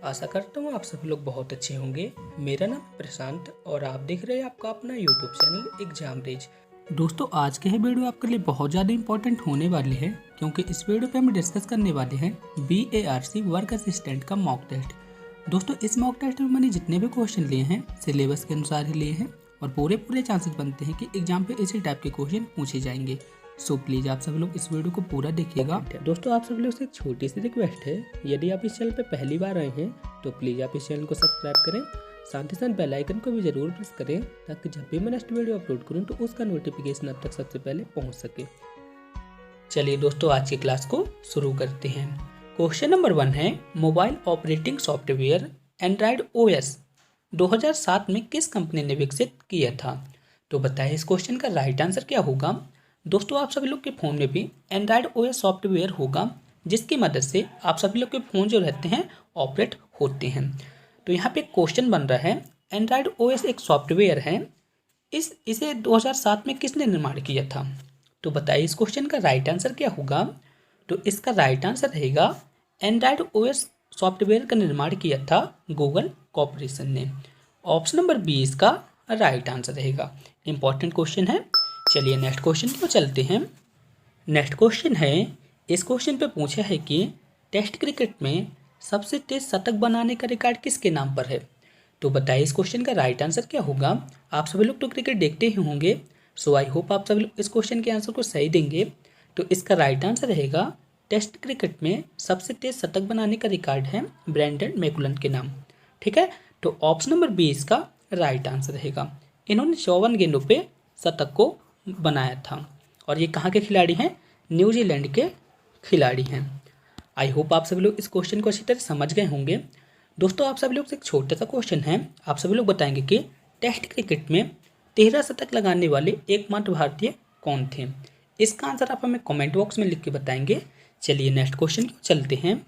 आशा करता हूँ आप सभी लोग बहुत अच्छे होंगे। मेरा नाम है प्रशांत और आप देख रहे हैं आपका अपना यूट्यूब चैनल एग्जाम रेज। दोस्तों आज के ये वीडियो आपके लिए बहुत ज़्यादा इंपॉर्टेंट होने वाली है क्योंकि इस वीडियो पे हम डिस्कस करने वाले हैं BARC वर्क असिस्टेंट का मॉक टेस्ट। दोस्तों इस मॉक टेस्ट में मैंने जितने भी क्वेश्चन लिए हैं सिलेबस के अनुसार ही लिए हैं और पूरे चांसेस बनते हैं कि एग्जाम पे इसी टाइप के क्वेश्चन पूछे जाएंगे। सो प्लीज़ आप सभी लोग इस वीडियो को पूरा देखिएगा। दोस्तों आप सभी लोग से एक छोटी सी रिक्वेस्ट है, यदि आप इस चैनल पे पहली बार आए हैं तो प्लीज़ आप इस चैनल को सब्सक्राइब करें, साथ ही साथ बेल आइकन को भी ज़रूर प्रेस करें ताकि जब भी मैं नेक्स्ट वीडियो अपलोड करूं तो उसका नोटिफिकेशन आप तक सबसे पहले पहुंच सके। चलिए दोस्तों आज की क्लास को शुरू करते हैं। क्वेश्चन नंबर 1 है, mobile operating software Android OS 2007 में किस कंपनी ने विकसित किया था? तो बताइए इस क्वेश्चन का राइट आंसर क्या होगा। दोस्तों आप सभी लोग के फ़ोन में भी एंड्रॉयड OS सॉफ्टवेयर होगा जिसकी मदद से आप सभी लोग के फ़ोन जो रहते हैं ऑपरेट होते हैं। तो यहाँ पे क्वेश्चन बन रहा है, एंड्रॉयड OS एक सॉफ्टवेयर है, इसे 2007 में किसने निर्माण किया था? तो बताइए इस क्वेश्चन का राइट आंसर क्या होगा। तो इसका राइट आंसर रहेगा एंड्रॉयड OS सॉफ्टवेयर का निर्माण किया था गूगल कॉर्पोरेशन ने। ऑप्शन नंबर 20 का राइट आंसर रहेगा। इंपॉर्टेंट क्वेश्चन है। चलिए नेक्स्ट क्वेश्चन को चलते हैं। नेक्स्ट क्वेश्चन है, इस क्वेश्चन पे पूछा है कि टेस्ट क्रिकेट में सबसे तेज शतक बनाने का रिकॉर्ड किसके नाम पर है? तो बताइए इस क्वेश्चन का राइट आंसर क्या होगा। आप सभी लोग तो क्रिकेट देखते ही होंगे, सो आई होप आप सभी लोग इस क्वेश्चन के आंसर को सही देंगे। तो इसका राइट आंसर रहेगा, टेस्ट क्रिकेट में सबसे तेज शतक बनाने का रिकॉर्ड है ब्रेंडन मैकुलन के नाम। ठीक है, तो ऑप्शन नंबर 20 का राइट आंसर रहेगा। इन्होंने 54 गेंदों पे शतक को बनाया था और ये कहाँ के खिलाड़ी हैं? न्यूजीलैंड के खिलाड़ी हैं। आई होप आप सभी लोग इस क्वेश्चन को अच्छी तरह समझ गए होंगे। दोस्तों आप सभी लोग से एक छोटा सा क्वेश्चन है, आप सभी लोग बताएंगे कि टेस्ट क्रिकेट में 13 शतक लगाने वाले एकमात्र भारतीय कौन थे? इसका आंसर आप हमें कमेंट बॉक्स में लिख के बताएंगे। चलिए नेक्स्ट क्वेश्चन की चलते हैं।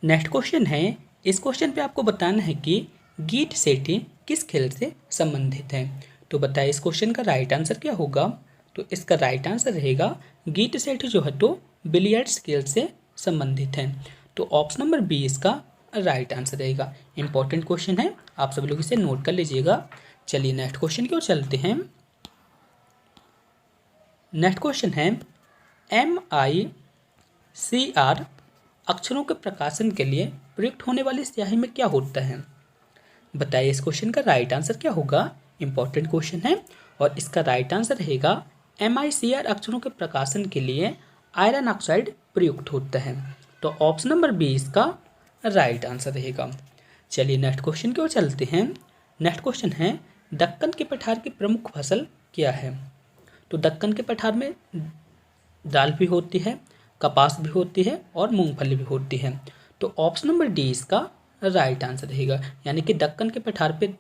नेक्स्ट क्वेश्चन है, इस क्वेश्चन पे आपको बताना है कि गीट सेठी किस खेल से संबंधित है? तो बताइए इस क्वेश्चन का राइट आंसर क्या होगा। तो इसका राइट आंसर रहेगा, गीट सेठी जो है तो बिलियर्ड्स खेल से संबंधित है। तो ऑप्शन नंबर 20 का राइट आंसर रहेगा। इंपॉर्टेंट क्वेश्चन है, आप सभी लोग इसे नोट कर लीजिएगा। चलिए नेक्स्ट क्वेश्चन की ओर चलते हैं। नेक्स्ट क्वेश्चन है, MICR अक्षरों के प्रकाशन के लिए प्रयुक्त होने वाली स्याही में क्या होता है? बताइए इस क्वेश्चन का राइट आंसर क्या होगा। इंपॉर्टेंट क्वेश्चन है और इसका राइट आंसर रहेगा, MICR अक्षरों के प्रकाशन के लिए आयरन ऑक्साइड प्रयुक्त होता है। तो ऑप्शन नंबर 20 का राइट आंसर रहेगा। चलिए नेक्स्ट क्वेश्चन की ओर चलते हैं। नेक्स्ट क्वेश्चन है, दक्कन के पठार की प्रमुख फसल क्या है? तो दक्कन के पठार में दाल भी होती है, कपास भी होती है और मूंगफली भी होती है। तो ऑप्शन नंबर डी इसका राइट आंसर रहेगा, यानी कि दक्कन के पठार पे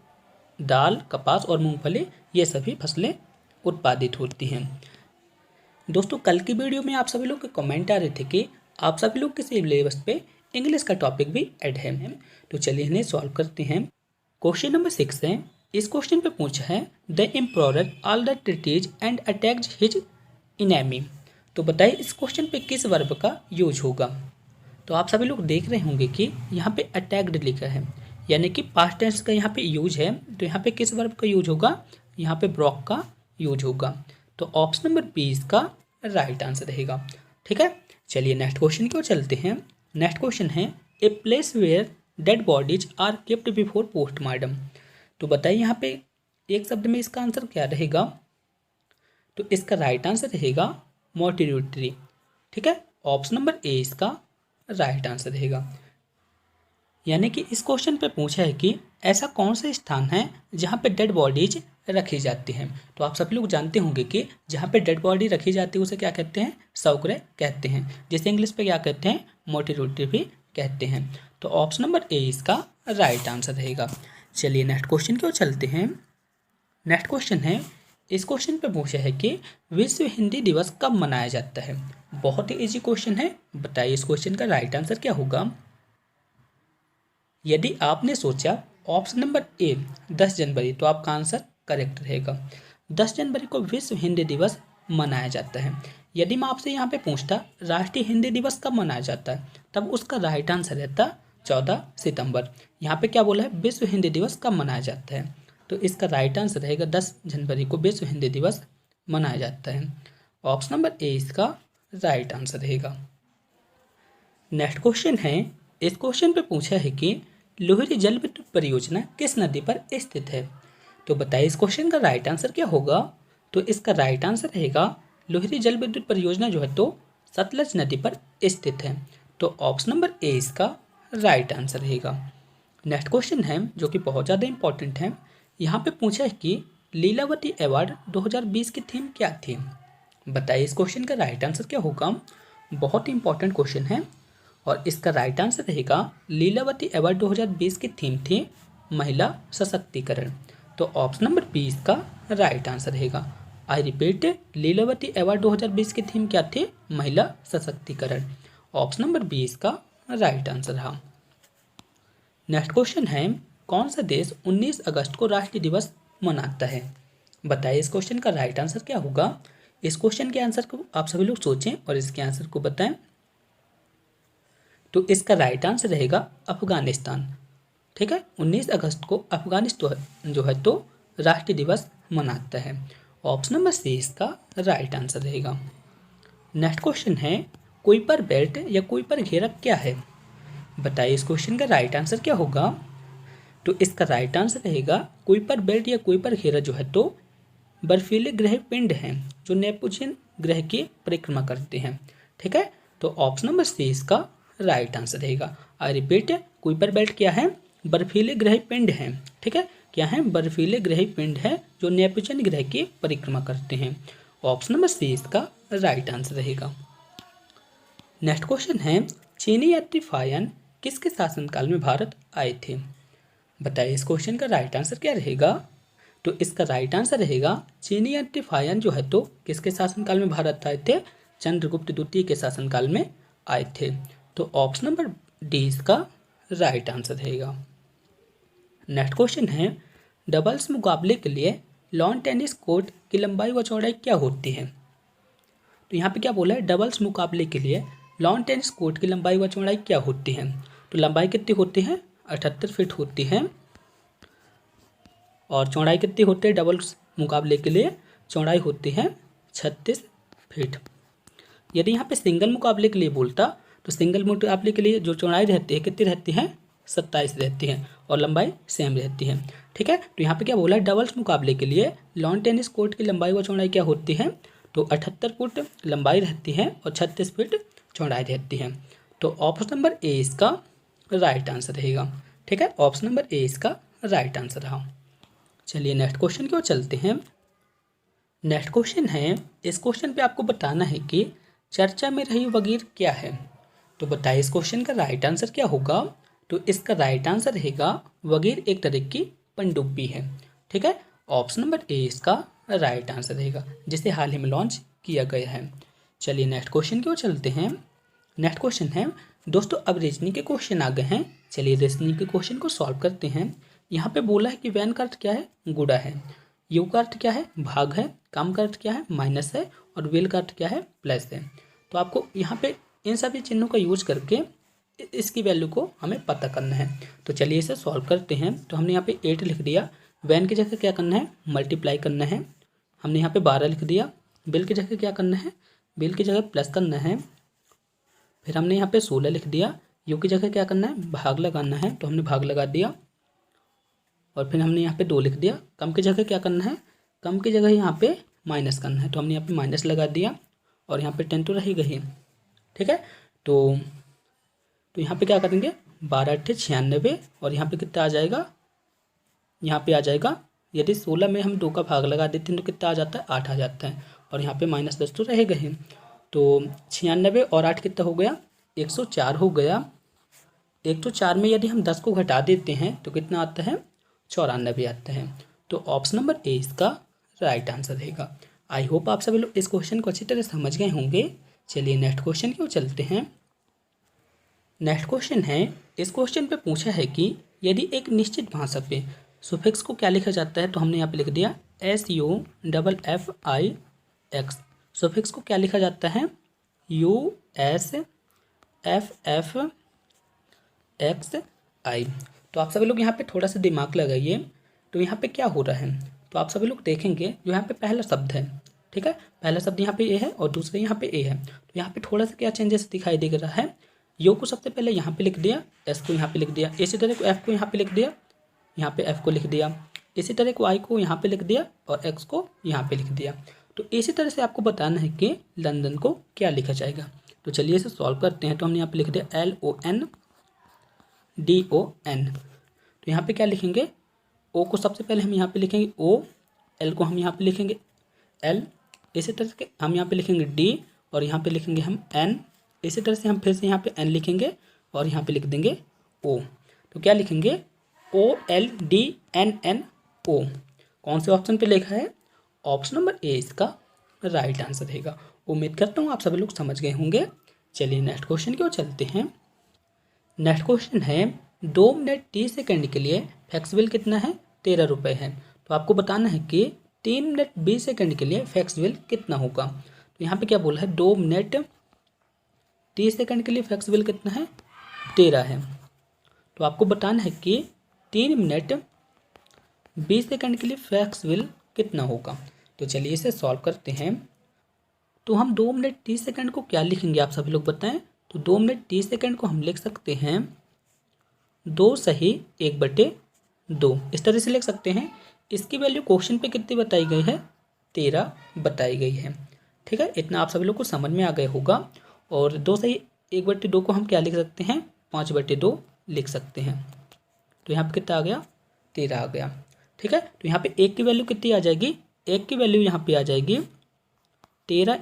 दाल, कपास और मूंगफली ये सभी फसलें उत्पादित होती हैं। दोस्तों कल की वीडियो में आप सभी लोग के कमेंट आ रहे थे कि आप सभी लोग के सिलेबस पे इंग्लिश का टॉपिक भी ऐड है, तो चलिए इन्हें सॉल्व करते हैं। क्वेश्चन नंबर 6 है, इस क्वेश्चन पे पूछा है, the emperor all the treaties and attacked his enemy. तो बताइए इस क्वेश्चन पे किस वर्ब का यूज होगा। तो आप सभी लोग देख रहे होंगे कि यहाँ पे अटैक्ड लिखा है, यानी कि पास्ट टेंस का यहाँ पे यूज है। तो यहाँ पे किस वर्ब का यूज होगा? यहाँ पे ब्रॉक का यूज होगा। तो ऑप्शन नंबर 20 का राइट आंसर रहेगा। ठीक है, चलिए नेक्स्ट क्वेश्चन की ओर चलते हैं। नेक्स्ट क्वेश्चन है, a place where dead bodies are kept before postmortem. तो बताइए यहाँ पे एक शब्द में इसका आंसर क्या रहेगा। तो इसका राइट आंसर रहेगा मोर्टिलिटी। ठीक है, ऑप्शन नंबर ए इसका राइट आंसर रहेगा। यानी कि इस क्वेश्चन पे पूछा है कि ऐसा कौन सा स्थान है जहाँ पे डेड बॉडीज रखी जाती हैं। तो आप सभी लोग जानते होंगे कि जहाँ पे डेड बॉडी रखी जाती है उसे क्या कहते हैं? शवगृह कहते हैं, जिसे इंग्लिश पे क्या कहते हैं? मोर्टिलिटी भी कहते हैं। तो ऑप्शन नंबर ए इसका राइट आंसर रहेगा। चलिए नेक्स्ट क्वेश्चन की ओर चलते हैं। नेक्स्ट क्वेश्चन है, इस क्वेश्चन पे पूछा है कि विश्व हिंदी दिवस कब मनाया जाता है? बहुत ही इजी क्वेश्चन है, बताइए इस क्वेश्चन का राइट आंसर क्या होगा। यदि आपने सोचा ऑप्शन नंबर ए 10 जनवरी, तो आपका आंसर करेक्ट रहेगा। 10 जनवरी को विश्व हिंदी दिवस मनाया जाता है। यदि मैं आपसे यहाँ पे पूछता राष्ट्रीय हिंदी दिवस कब मनाया जाता है, तब उसका राइट आंसर रहता 14 सितंबर। यहाँ पे क्या बोला है, विश्व हिंदी दिवस कब मनाया जाता है? तो इसका राइट आंसर रहेगा 10 जनवरी को विश्व हिंदी दिवस मनाया जाता है। ऑप्शन नंबर ए इसका राइट आंसर रहेगा। नेक्स्ट क्वेश्चन है, इस क्वेश्चन पे पूछा है कि लोहरी जल विद्युत परियोजना किस नदी पर स्थित है? तो बताइए इस क्वेश्चन का राइट आंसर क्या होगा? तो इसका राइट आंसर रहेगा लोहरी जल विद्युत परियोजना जो है तो सतलज नदी पर स्थित है। तो ऑप्शन नंबर ए इसका राइट आंसर रहेगा। नेक्स्ट क्वेश्चन है जो कि बहुत ज़्यादा इंपॉर्टेंट है। यहाँ पे पूछा है कि लीलावती अवार्ड 2020 की थीम क्या थी? बताइए इस क्वेश्चन का राइट आंसर क्या होगा? बहुत ही इंपॉर्टेंट क्वेश्चन है और इसका राइट आंसर रहेगा लीलावती अवार्ड 2020 की थीम थी महिला सशक्तिकरण। तो ऑप्शन नंबर बी इसका राइट आंसर रहेगा। आई रिपीट, लीलावती अवार्ड 2020 की थीम क्या थी? महिला सशक्तिकरण। ऑप्शन नंबर बी इसका राइट आंसर रहा। नेक्स्ट क्वेश्चन है, कौन सा देश 19 अगस्त को राष्ट्रीय दिवस मनाता है? बताइए इस क्वेश्चन का राइट आंसर क्या होगा? इस क्वेश्चन के आंसर को आप सभी लोग सोचें और इसके आंसर को बताएं। तो इसका राइट आंसर रहेगा अफगानिस्तान। ठीक है, 19 अगस्त को अफगानिस्तान जो है तो राष्ट्रीय दिवस मनाता है। ऑप्शन नंबर सी इसका राइट आंसर रहेगा। नेक्स्ट क्वेश्चन है, कुइपर बेल्ट या कुइपर घेरा क्या है? बताइए इस क्वेश्चन का राइट आंसर क्या होगा? तो इसका राइट आंसर रहेगा कुइपर बेल्ट या कुइपर घेरा जो है तो बर्फीले ग्रह पिंड हैं जो नेपच्यून ग्रह की परिक्रमा करते हैं। ठीक है, तो ऑप्शन नंबर सी इसका राइट आंसर रहेगा। आई रिपीट, कुइपर बेल्ट क्या है? बर्फीले ग्रह पिंड हैं। ठीक है, क्या है? बर्फीले ग्रह पिंड है जो नेपच्यून ग्रह की परिक्रमा करते हैं। ऑप्शन नंबर सी इसका राइट आंसर रहेगा। नेक्स्ट क्वेश्चन है, चीनी यात्री फायन किसके शासनकाल में भारत आए थे? बताइए इस क्वेश्चन का राइट आंसर क्या रहेगा? तो इसका राइट आंसर रहेगा चीनी यात्री फायन जो है तो किसके शासनकाल में भारत आए थे? चंद्रगुप्त द्वितीय के शासनकाल में आए थे। तो ऑप्शन नंबर डी इसका राइट आंसर रहेगा। नेक्स्ट क्वेश्चन है, डबल्स मुकाबले के लिए लॉन टेनिस कोर्ट की लंबाई व चौड़ाई क्या होती है? तो यहाँ पे क्या बोला है, डबल्स मुकाबले के लिए लॉन टेनिस कोर्ट की लंबाई व चौड़ाई क्या होती है? तो लंबाई कितनी होती है? 78 फीट होती है। और चौड़ाई कितनी होती है? डबल्स मुकाबले के लिए चौड़ाई होती है 36 फीट। यदि यहाँ पे सिंगल मुकाबले के लिए बोलता तो सिंगल मुकाबले के लिए जो चौड़ाई रहती है कितनी रहती है? 27 रहती है और लंबाई सेम रहती है। ठीक है, तो यहाँ पे क्या बोला है, डबल्स मुकाबले के लिए लॉन टेनिस कोर्ट की लंबाई व चौड़ाई क्या होती है? तो 78 फुट लंबाई रहती है और 36 फीट चौड़ाई रहती है। तो ऑप्शन नंबर ए इसका राइट आंसर रहेगा। ठीक है, ऑप्शन नंबर ए इसका राइट आंसर रहा। चलिए नेक्स्ट क्वेश्चन की ओर चलते हैं। नेक्स्ट क्वेश्चन है, इस क्वेश्चन पे आपको बताना है कि चर्चा में रही वगीर क्या है? तो बताइए इस क्वेश्चन का राइट आंसर क्या होगा? तो इसका राइट आंसर रहेगा वगीर एक तरह की पनडुब्बी है। ठीक है, ऑप्शन नंबर ए इसका राइट आंसर रहेगा जिसे हाल ही में लॉन्च किया गया है। चलिए नेक्स्ट क्वेश्चन की ओर चलते हैं। नेक्स्ट क्वेश्चन है, दोस्तों अब रीजनिंग के क्वेश्चन आ गए हैं। चलिए रीजनिंग के क्वेश्चन को सॉल्व करते हैं। यहाँ पे बोला है कि वैन का अर्थ क्या है? गुड़ा है। यू का अर्थ क्या है? भाग है। काम का अर्थ क्या है? माइनस है। और विल का अर्थ क्या है? प्लस है। तो आपको यहाँ पे इन सभी चिन्हों का यूज करके इसकी वैल्यू को हमें पता करना है। तो चलिए इसे सॉल्व करते हैं। तो हमने यहाँ पे 8 लिख दिया। वैन की जगह क्या करना है? मल्टीप्लाई करना है। हमने यहाँ पे 12 लिख दिया। बिल की जगह क्या करना है? बिल की जगह प्लस करना है। फिर हमने यहाँ पे 16 लिख दिया। यू की जगह क्या करना है? भाग लगाना है। तो हमने भाग लगा दिया। और फिर हमने यहाँ पे 2 लिख दिया। कम की जगह क्या करना है? कम की जगह यहाँ पे माइनस करना है। तो हमने यहाँ पे माइनस लगा दिया और यहाँ पे 10 तो रही गई। ठीक है, तो यहाँ पे क्या करेंगे? 12 8 96 और यहाँ पे कितना आ जाएगा? यहाँ पे आ जाएगा, यदि 16 में हम 2 का भाग लगा देते हैं तो कितना आ जाता है? 8 आ जाता है। और यहाँ पे -10 तो रहेगा ही। तो 96 और 8 कितना हो गया? 104 हो गया। 104 में यदि हम 10 को घटा देते हैं तो कितना आता है? 94 आता है। तो ऑप्शन नंबर ए इसका राइट आंसर रहेगा। आई होप आप सभी लोग इस क्वेश्चन को अच्छी तरह समझ गए होंगे। चलिए नेक्स्ट क्वेश्चन की ओर चलते हैं। नेक्स्ट क्वेश्चन है, इस क्वेश्चन पे पूछा है कि यदि एक निश्चित भाषा पे सुफिक्स को क्या लिखा जाता है? तो हमने यहाँ पे लिख दिया SUFFIX। सुफिक्स को क्या लिखा जाता है? USFF एक्स आई। तो आप सभी लोग यहाँ पे थोड़ा सा दिमाग लगाइए। तो यहाँ पे क्या हो रहा है, तो आप सभी लोग देखेंगे जो यहाँ पे पहला शब्द है, ठीक है, पहला शब्द यहाँ पे ए है और दूसरा यहाँ पे ए है। तो यहाँ पे थोड़ा सा क्या चेंजेस दिखाई दे रहा है, यो को सबसे पहले यहाँ पे लिख दिया, एस को यहाँ पे लिख दिया, इसी तरह को एफ को यहाँ पे लिख दिया, यहाँ पे एफ को लिख दिया, इसी तरह को आई को यहाँ पे लिख दिया और एक्स को यहाँ पे लिख दिया। तो इसी तरह से आपको बताना है कि लंदन को क्या लिखा जाएगा। तो चलिए इसे सॉल्व करते हैं। तो हमने यहाँ पे लिख दिया LONDON। तो यहाँ पे क्या लिखेंगे, ओ को सबसे पहले हम यहाँ पे लिखेंगे ओ, एल को हम यहाँ पे लिखेंगे एल, इसी तरह से हम यहाँ पे लिखेंगे डी और यहाँ पे लिखेंगे हम एन, इसी तरह से हम फिर से यहाँ पे एन लिखेंगे और यहाँ पे लिख देंगे ओ। तो क्या लिखेंगे OLDNNO। कौन से ऑप्शन पे लिखा है, ऑप्शन नंबर ए इसका राइट आंसर रहेगा। उम्मीद करता हूँ आप सभी लोग समझ गए होंगे। चलिए नेक्स्ट क्वेश्चन की ओर चलते हैं। नेक्स्ट क्वेश्चन है 2 मिनट 30 सेकंड के लिए फैक्स बिल कितना है, 13 रुपये है। तो आपको बताना है कि 3 मिनट 20 सेकंड के लिए फैक्स बिल कितना होगा। तो यहाँ पे क्या बोला है, 2 मिनट 30 सेकंड के लिए फैक्स बिल कितना है, 13 है। तो आपको बताना है कि 3 मिनट 20 सेकंड के लिए फैक्स बिल कितना होगा। तो चलिए इसे सॉल्व करते हैं। तो हम 2 मिनट 30 सेकंड को क्या लिखेंगे, आप सभी लोग बताएं। तो 2 मिनट 30 सेकंड को हम लिख सकते हैं 2 सही 1/2, इस तरह से लिख सकते हैं। इसकी वैल्यू क्वेश्चन पे कितनी बताई गई है, 13 बताई गई है, ठीक है। इतना आप सभी लोग को समझ में आ गया होगा। और 2 सही 1/2 को हम क्या लिख सकते हैं, 5/2 लिख सकते हैं। तो यहाँ पे कितना आ गया, 13 आ गया, ठीक है। तो यहाँ पे 1 की वैल्यू कितनी आ जाएगी, 1 की वैल्यू यहाँ पे आ जाएगी 13 ×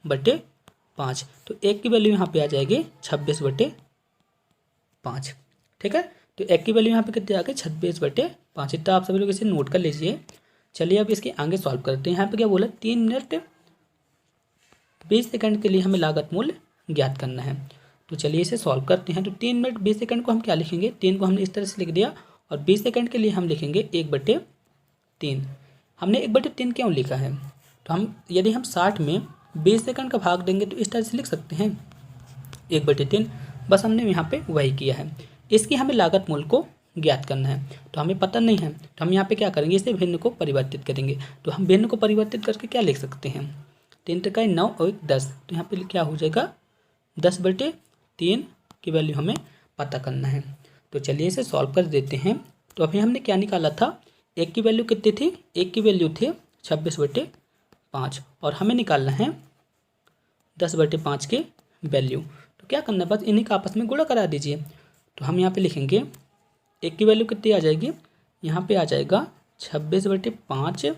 2/5। तो 1 की वैल्यू यहाँ पे आ जाएगी 26/5, ठीक है। तो 1 की वैल्यू यहाँ पे कितनी आ गई, 26/5। इतना आप सभी लोग इसे नोट कर लीजिए। चलिए अब इसके आगे सॉल्व करते हैं। यहाँ पे क्या बोला, 3 मिनट 20 सेकंड के लिए हमें लागत मूल्य ज्ञात करना है। तो चलिए इसे सॉल्व करते हैं। तो 3 मिनट 20 सेकंड को हम क्या लिखेंगे, 3 को हमने इस तरह से लिख दिया और 20 सेकंड के लिए हम लिखेंगे 1/3। हमने 1/3 क्यों लिखा है, तो हम यदि हम 60 में 20 सेकंड का भाग देंगे तो इस तरह से लिख सकते हैं 1/3। बस हमने यहाँ पे वही किया है। इसकी हमें लागत मूल्य को ज्ञात करना है, तो हमें पता नहीं है, तो हम यहाँ पे क्या करेंगे, इसे भिन्न को परिवर्तित करेंगे। तो हम भिन्न को परिवर्तित करके क्या लिख सकते हैं, 3 × 9 और 10। तो यहाँ पे क्या हो जाएगा, 10/3 की वैल्यू हमें पता करना है। तो चलिए इसे सॉल्व कर देते हैं। तो अभी हमने क्या निकाला था, 1 की वैल्यू कितनी थी, 1 की वैल्यू थी 26/5 और हमें निकालना है 10/5 की वैल्यू। तो क्या करना है, बस इन्हीं का आपस में गुणा करा दीजिए। तो हम यहाँ पे लिखेंगे 1 की वैल्यू कितनी आ जाएगी, यहाँ पे आ जाएगा 26/5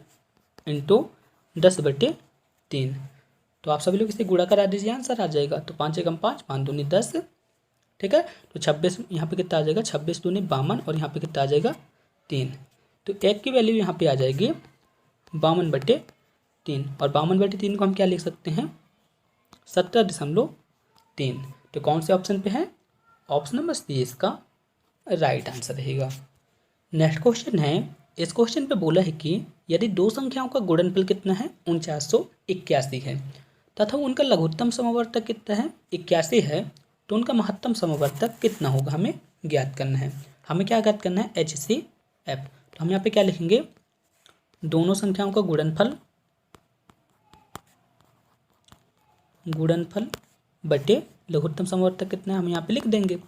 × 10/3। तो आप सभी लोग इसे गुणा करा दीजिए, आंसर आ जाएगा। तो 5 × 5 5 दूनी 10, ठीक है। तो 26 यहाँ पे कितना आ जाएगा, 26 दूनी 52 और यहाँ पे कितना आ जाएगा 3। तो 1 की वैल्यू यहाँ पे आ जाएगी 52/3 और 52/3 को हम क्या लिख सकते हैं, 17.3। तो कौन से ऑप्शन पे है, ऑप्शन नंबर सी इसका राइट आंसर रहेगा। नेक्स्ट क्वेश्चन है, इस क्वेश्चन पे बोला है कि यदि 2 संख्याओं का गुणनफल कितना है, 4981 है तथा उनका लघुत्तम समवर्तक कितना है, 81 है, तो उनका महत्तम समवर्तक कितना होगा, हमें ज्ञात करना है। हमें क्या ज्ञात करना है, HCF। तो हम यहाँ पे क्या लिखेंगे, दोनों संख्याओं का गुणनफल बटे लघुत्तम समवर्तक कितना है, हम यहाँ पे लिख देंगे,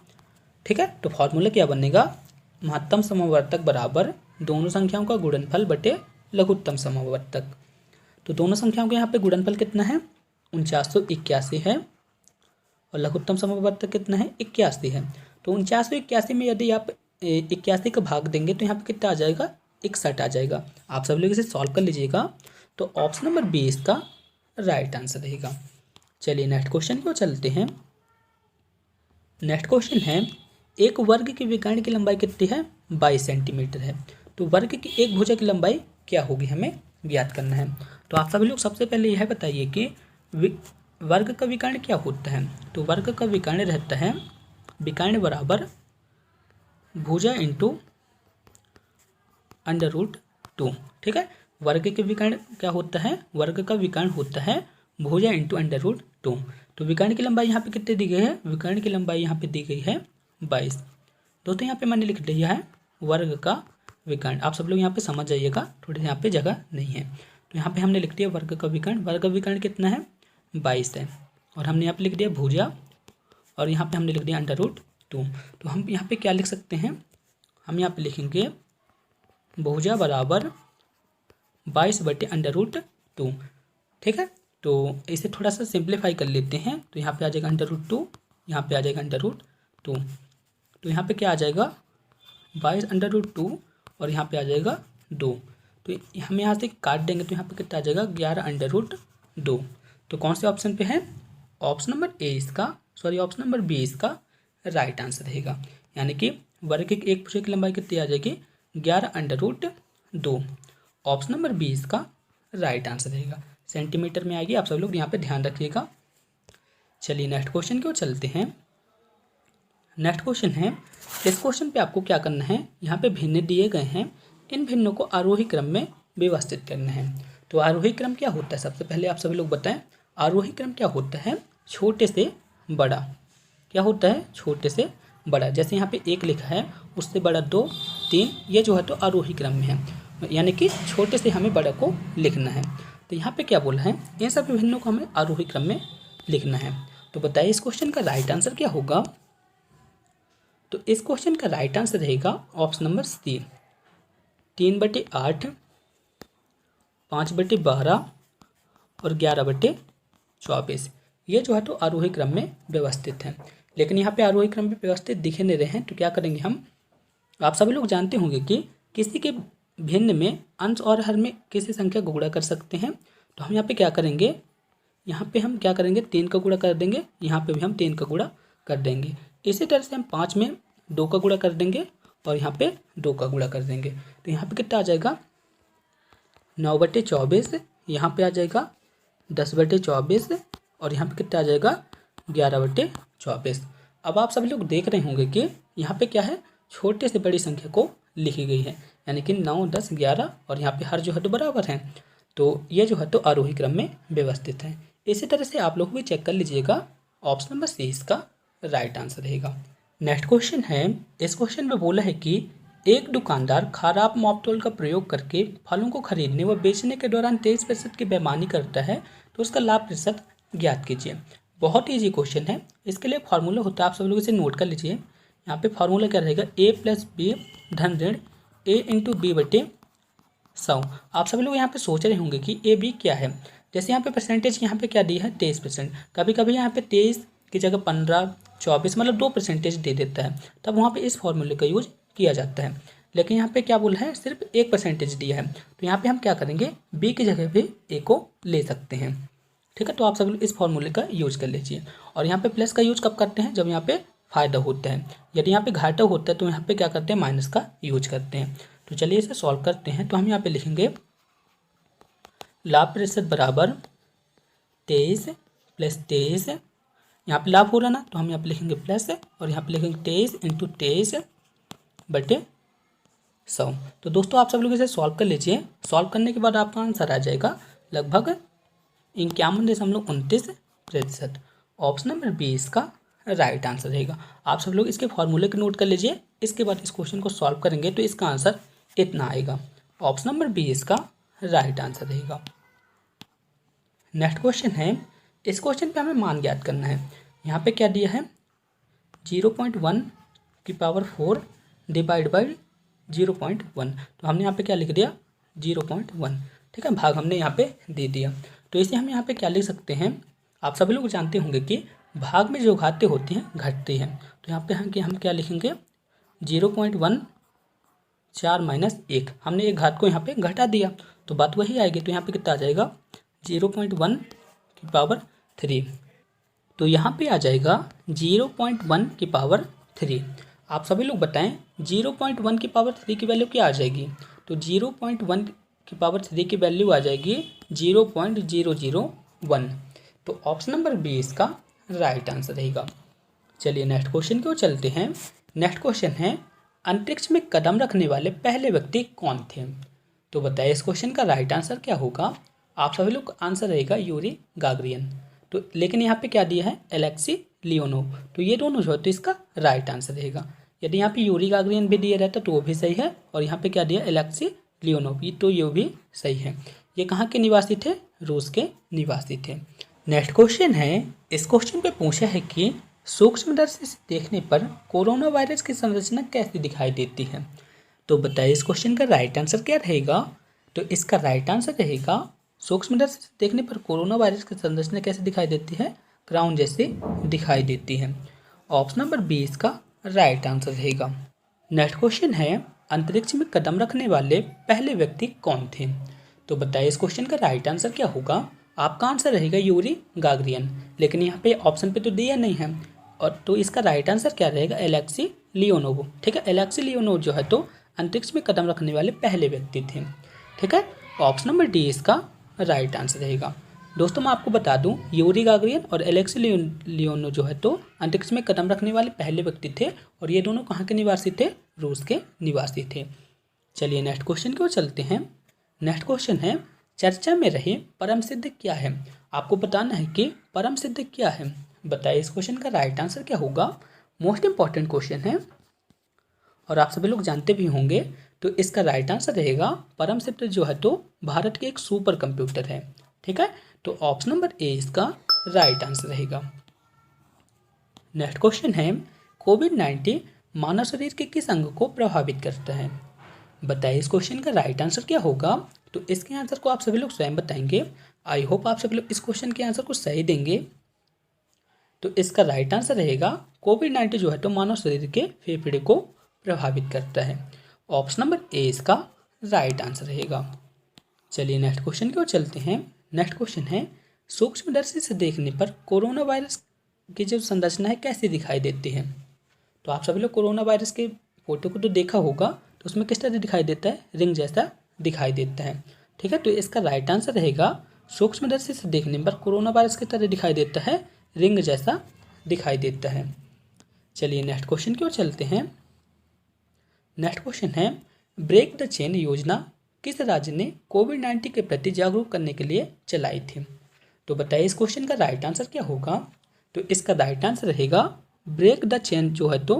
ठीक है। तो फॉर्मूला क्या बनेगा, महत्तम समवर्तक बराबर दोनों संख्याओं का गुणनफल बटे लघुत्तम समवर्तक। तो दोनों संख्याओं के यहाँ पे गुणनफल कितना है, 4981 है और लघुत्तम समवर्तक कितना है, 81 है। तो 4981 में यदि आप 81 का भाग देंगे तो यहाँ पे कितना आ जाएगा, 61 आ जाएगा। आप सब लोग इसे सॉल्व कर लीजिएगा। तो ऑप्शन नंबर बी इसका राइट आंसर रहेगा। चलिए नेक्स्ट क्वेश्चन को चलते हैं। नेक्स्ट क्वेश्चन है, एक वर्ग की विकर्ण की लंबाई कितनी है, 22 सेंटीमीटर है। तो वर्ग की एक भुजा की लंबाई क्या होगी, हमें ज्ञात करना है। तो आप सभी लोग सबसे पहले यह बताइए कि वर्ग का विकर्ण क्या होता है। तो वर्ग का विकर्ण रहता है विकर्ण बराबर भुजा × √2, ठीक है। वर्ग के विकर्ण क्या होता है, वर्ग का विकर्ण होता है भुजा × √2। तो विकर्ण की लंबाई यहाँ पे कितनी दी गई है, विकर्ण की लंबाई यहाँ पे दी गई है 22। दोस्तों यहाँ पे मैंने लिख दिया है वर्ग का विकर्ण। आप सब लोग यहाँ पे समझ जाइएगा, थोड़ी यहाँ पे जगह नहीं है। तो यहाँ पे हमने लिख दिया वर्ग का विकर्ण। वर्ग का विकर्ण कितना है? 22 है। और हमने यहाँ पे लिख दिया भुजा, और यहाँ पे हमने लिख दिया √2। तो हम यहाँ पे क्या लिख सकते हैं? हम यहाँ पे लिखेंगे भुजा बराबर 22/√2। ठीक है, तो इसे थोड़ा सा सिंप्लीफाई कर लेते हैं। तो यहाँ पे आ जाएगा √2, यहाँ पे आ जाएगा √2। तो यहाँ पे क्या आ जाएगा? 22/2 और यहाँ पे आ जाएगा 2। तो हम यहाँ से काट देंगे तो यहाँ पे कितना आ जाएगा? 11/2। तो कौन से ऑप्शन पे है? ऑप्शन नंबर ए इसका, सॉरी ऑप्शन नंबर बी इसका राइट आंसर रहेगा। यानी कि वर्ग की एक भुजा की लंबाई कितनी आ जाएगी? 11/2। ऑप्शन नंबर बी इसका राइट आंसर रहेगा। सेंटीमीटर में आएगी, आप सब लोग यहाँ पे ध्यान रखिएगा। चलिए नेक्स्ट क्वेश्चन की ओर चलते हैं। नेक्स्ट क्वेश्चन है, इस क्वेश्चन पे आपको क्या करना है? यहाँ पे भिन्न दिए गए हैं, इन भिन्नों को आरोही क्रम में व्यवस्थित करना है। तो आरोही क्रम क्या होता है? सबसे पहले आप सभी लोग बताएं, आरोही क्रम क्या होता है? छोटे से बड़ा। क्या होता है? छोटे से बड़ा। जैसे यहाँ पे 1 लिखा है, उससे बड़ा 2, 3, ये जो है तो आरोही क्रम में है, यानी कि छोटे से हमें बड़ा को लिखना है। तो यहाँ पे क्या बोला है? इन सब भिन्नों को हमें आरोही क्रम में लिखना है। तो बताइए इस क्वेश्चन का राइट आंसर क्या होगा? तो इस क्वेश्चन का राइट आंसर रहेगा ऑप्शन नंबर सी, 3/8, 5/12 और 11/24। ये जो है तो आरोही क्रम में व्यवस्थित है। लेकिन यहाँ पे आरोही क्रम में व्यवस्थित दिखे नहीं रहे हैं, तो क्या करेंगे हम? आप सभी लोग जानते होंगे कि किसी के भिन्न में अंश और हर में किसी संख्या को गुणा कर सकते हैं। तो हम यहाँ पे क्या करेंगे? यहाँ पे हम क्या करेंगे? 3 का गुणा कर देंगे, यहाँ पे भी हम 3 का गुणा कर देंगे। इसी तरह से हम 5 में 2 का गुणा कर देंगे और यहाँ पे 2 का गुणा कर देंगे। तो यहाँ पे कितना आ जाएगा? 9/24। यहाँ पे आ जाएगा 10/24 और यहाँ पे कितना आ जाएगा? 11/24। अब आप सभी लोग देख रहे होंगे कि यहाँ पे क्या है? छोटे से बड़ी संख्या को लिखी गई है, यानी कि 9, 10, 11 और यहाँ पे हर जो है तो बराबर है। तो ये जो है तो आरोही क्रम में व्यवस्थित है। इसी तरह से आप लोग भी चेक कर लीजिएगा, ऑप्शन नंबर सी इसका राइट आंसर रहेगा। नेक्स्ट क्वेश्चन है, इस क्वेश्चन में बोला है कि एक दुकानदार खराब मापतोल का प्रयोग करके फलों को खरीदने व बेचने के दौरान 23% की बेईमानी करता है, तो उसका लाभ प्रतिशत ज्ञात कीजिए। बहुत ईजी क्वेश्चन है, इसके लिए फार्मूला होता है, आप सब लोग इसे नोट कर लीजिए। यहाँ पे फार्मूला क्या रहेगा? A+B धन ऋण A×B/100। आप सभी लोग यहाँ पे सोच रहे होंगे कि AB क्या है। जैसे यहाँ पे परसेंटेज यहाँ पे क्या दी है? 23%। कभी कभी यहाँ पे 23 की जगह 15, 24 मतलब 2% दे देता है, तब वहाँ पे इस फॉर्मूले का यूज किया जाता है। लेकिन यहाँ पे क्या बोला है? सिर्फ 1% दिया है, तो यहाँ पे हम क्या करेंगे? B की जगह पे A को ले सकते हैं। ठीक है, तो आप सब लोग इस फॉर्मूले का यूज कर लीजिए। और यहाँ पे प्लस का यूज कब करते हैं? जब यहाँ पे फायदा होता है। यदि यहाँ पे घाटा होता है तो यहाँ पे क्या करते हैं? माइनस का यूज करते हैं। तो चलिए इसे सॉल्व करते हैं। तो हम यहाँ पे लिखेंगे लाभ प्रतिशत बराबर 23 + 23। यहाँ पे लाभ हो रहा ना, तो हम यहाँ पे लिखेंगे प्लस और यहाँ पे लिखेंगे 23 × 23/100। तो दोस्तों आप सब लोग इसे सॉल्व कर लीजिए। सॉल्व करने के बाद आपका आंसर आ जाएगा लगभग 51.29%। ऑप्शन नंबर बी इसका राइट आंसर रहेगा। आप सब लोग इसके फॉर्मूले को नोट कर लीजिए। इसके बाद इस क्वेश्चन को सॉल्व करेंगे तो इसका आंसर इतना आएगा। ऑप्शन नंबर बी इसका राइट आंसर रहेगा। नेक्स्ट क्वेश्चन है, इस क्वेश्चन पे हमें मान ज्ञात करना है। यहाँ पे क्या दिया है? 0.1⁴ डिवाइड बाई 0.1। तो हमने यहाँ पे क्या लिख दिया? 0.1। ठीक है, भाग हमने यहाँ पे दे दिया। तो इसे हम यहाँ पे क्या लिख सकते हैं? आप सभी लोग जानते होंगे कि भाग में जो घातें होती हैं घटती हैं। तो यहाँ पे हम क्या लिखेंगे? 0.1 4 - 1। हमने एक घात को यहाँ पे घटा दिया तो बात वही आएगी। तो यहाँ पे कितना आ जाएगा? 0.1⁵। तो यहाँ पे आ जाएगा 0.1⁵। आप सभी लोग बताएं 0.1⁵ की वैल्यू क्या आ जाएगी? तो 0.1⁵ की वैल्यू आ जाएगी 0.001। तो ऑप्शन नंबर बी इसका राइट आंसर रहेगा। चलिए नेक्स्ट क्वेश्चन की ओर चलते हैं। नेक्स्ट क्वेश्चन है, अंतरिक्ष में कदम रखने वाले पहले व्यक्ति कौन थे? तो बताइए इस क्वेश्चन का राइट आंसर क्या होगा? आप सभी लोग आंसर रहेगा यूरी गागरियन। तो लेकिन यहाँ पे क्या दिया है? Alexei Leonov. तो ये दोनों जो है तो इसका राइट आंसर रहेगा। यदि यहाँ पे यूरी गागरियन भी दिया रहता तो वो भी सही है, और यहाँ पे क्या दिया एलेक्सी लियोनोव, तो ये भी सही है। ये कहाँ के निवासी थे? रूस के निवासी थे। नेक्स्ट क्वेश्चन है, इस क्वेश्चन पे पूछा है कि सूक्ष्मदर्शी से देखने पर कोरोना वायरस की संरचना कैसी दिखाई देती है। तो बताइए इस क्वेश्चन का राइट आंसर क्या रहेगा। तो इसका राइट आंसर रहेगा सूक्ष्मदर्शी से देखने पर कोरोना वायरस की संरचना कैसे दिखाई देती है? क्राउन जैसे दिखाई देती है। ऑप्शन नंबर 20 का राइट आंसर रहेगा। नेक्स्ट क्वेश्चन है, अंतरिक्ष में कदम रखने वाले पहले व्यक्ति कौन थे। तो बताइए इस क्वेश्चन का राइट आंसर क्या होगा। आपका आंसर रहेगा यूरी गागरियन, लेकिन यहाँ पे ऑप्शन पे तो दिया नहीं है, और तो इसका राइट आंसर क्या रहेगा? Alexei Leonov. ठीक है, एलेक्सी लियोनोव जो है तो अंतरिक्ष में कदम रखने वाले पहले व्यक्ति थे। ठीक है, ऑप्शन नंबर डी इसका राइट आंसर रहेगा। दोस्तों मैं आपको बता दूं, यूरी गागरियन और एलेक्सी लियोनोव जो है तो अंतरिक्ष में कदम रखने वाले पहले व्यक्ति थे, और ये दोनों कहाँ के निवासी थे? रूस के निवासी थे। चलिए नेक्स्ट क्वेश्चन की ओर चलते हैं। नेक्स्ट क्वेश्चन है, चर्चा में रहे परम सिद्ध क्या है। आपको बताना है कि परम सिद्ध क्या है। बताइए इस क्वेश्चन का राइट आंसर क्या होगा। मोस्ट इंपॉर्टेंट क्वेश्चन है और आप सभी लोग जानते भी होंगे। तो इसका राइट आंसर रहेगा परम सिद्ध जो है तो भारत के एक सुपर कंप्यूटर है। ठीक है, तो ऑप्शन नंबर ए इसका राइट आंसर रहेगा। नेक्स्ट क्वेश्चन है, कोविड-19 मानव शरीर के किस अंग को प्रभावित करता है। बताइए इस क्वेश्चन का राइट आंसर क्या होगा। तो इसके आंसर को आप सभी लोग स्वयं बताएंगे। आई होप आप सभी लोग इस क्वेश्चन के आंसर को सही देंगे। तो इसका राइट आंसर रहेगा कोविड-19 जो है तो मानव शरीर के फेफड़े को प्रभावित करता है। ऑप्शन नंबर ए इसका राइट आंसर रहेगा। चलिए नेक्स्ट क्वेश्चन की ओर चलते हैं। नेक्स्ट क्वेश्चन है, सूक्ष्मदर्शी से देखने पर कोरोना वायरस की जो संरचना है कैसी दिखाई देती है। तो आप सभी लोग कोरोना वायरस के फोटो को तो देखा होगा, तो उसमें किस तरह दिखाई देता है? रिंग जैसा दिखाई देता है। ठीक है, तो इसका राइट आंसर रहेगा सूक्ष्मदर्शी से देखने पर कोरोना वायरस की तरह दिखाई देता है, रिंग जैसा दिखाई देता है। चलिए नेक्स्ट क्वेश्चन की ओर चलते हैं। नेक्स्ट क्वेश्चन है, ब्रेक द चेन योजना किस राज्य ने कोविड-19 के प्रति जागरूक करने के लिए चलाई थी। तो बताइए इस क्वेश्चन का राइट आंसर क्या होगा। तो इसका राइट आंसर रहेगा ब्रेक द चेन जो है तो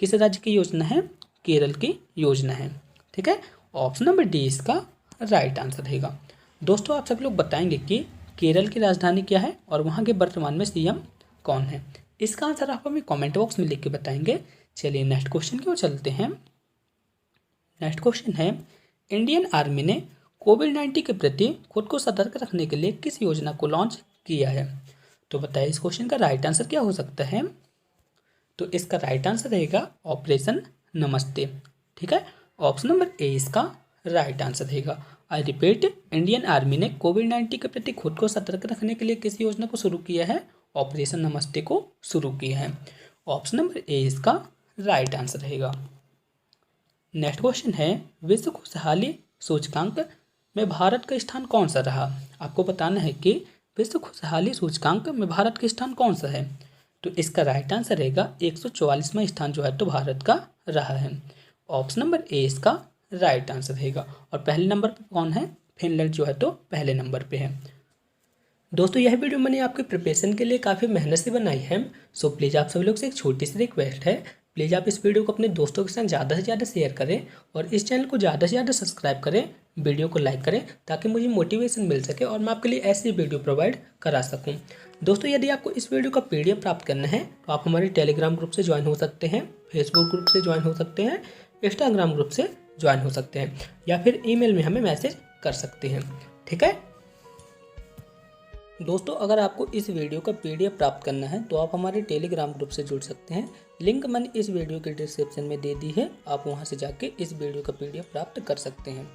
किस राज्य की योजना है? केरल की योजना है। ठीक है, ऑप्शन नंबर डी इसका राइट आंसर रहेगा। दोस्तों आप सब लोग बताएंगे कि केरल की राजधानी क्या है और वहाँ के वर्तमान में सीएम कौन है। इसका आंसर आप हमें कमेंट बॉक्स में लिख के बताएंगे। चलिए नेक्स्ट क्वेश्चन की ओर चलते हैं। नेक्स्ट क्वेश्चन है, इंडियन आर्मी ने कोविड-19 के प्रति खुद को सतर्क रखने के लिए किस योजना को लॉन्च किया है। तो बताइए इस क्वेश्चन का राइट आंसर क्या हो सकता है। तो इसका राइट आंसर रहेगा ऑपरेशन नमस्ते। ठीक है, ऑप्शन नंबर ए इसका राइट आंसर रहेगा। आई रिपीट, इंडियन आर्मी ने कोविड-19 के प्रति खुद को सतर्क रखने के लिए किस योजना को शुरू किया है? ऑपरेशन नमस्ते को शुरू किया है। ऑप्शन नंबर ए इसका राइट आंसर रहेगा। नेक्स्ट क्वेश्चन है, विश्व खुशहाली सूचकांक में भारत का स्थान कौन सा रहा। आपको बताना है कि विश्व खुशहाली सूचकांक में भारत का स्थान कौन सा है। तो इसका राइट आंसर रहेगा 144वां स्थान जो है तो भारत का रहा है। ऑप्शन नंबर ए इसका राइट आंसर रहेगा। और पहले नंबर पर कौन है? फिनलैंड जो है तो पहले नंबर पे है। दोस्तों यह वीडियो मैंने आपके प्रिपरेशन के लिए काफ़ी मेहनत से बनाई है। सो प्लीज़ आप सभी लोग से एक छोटी सी रिक्वेस्ट है, प्लीज़ आप इस वीडियो को अपने दोस्तों के साथ ज़्यादा से ज़्यादा शेयर करें और इस चैनल को ज़्यादा से ज़्यादा सब्सक्राइब करें, वीडियो को लाइक करें, ताकि मुझे मोटिवेशन मिल सके और मैं आपके लिए ऐसी वीडियो प्रोवाइड करा सकूं। दोस्तों यदि आपको इस वीडियो का PDF प्राप्त करना है तो आप हमारे टेलीग्राम ग्रुप से ज्वाइन हो सकते हैं, फेसबुक ग्रुप से ज्वाइन हो सकते हैं, इंस्टाग्राम ग्रुप से ज्वाइन हो सकते हैं, या फिर ईमेल में हमें मैसेज कर सकते हैं। ठीक है दोस्तों, अगर आपको इस वीडियो का PDF प्राप्त करना है तो आप हमारे टेलीग्राम ग्रुप से जुड़ सकते हैं। लिंक मैंने इस वीडियो के डिस्क्रिप्शन में दे दी है, आप वहां से जाके इस वीडियो का PDF प्राप्त कर सकते हैं।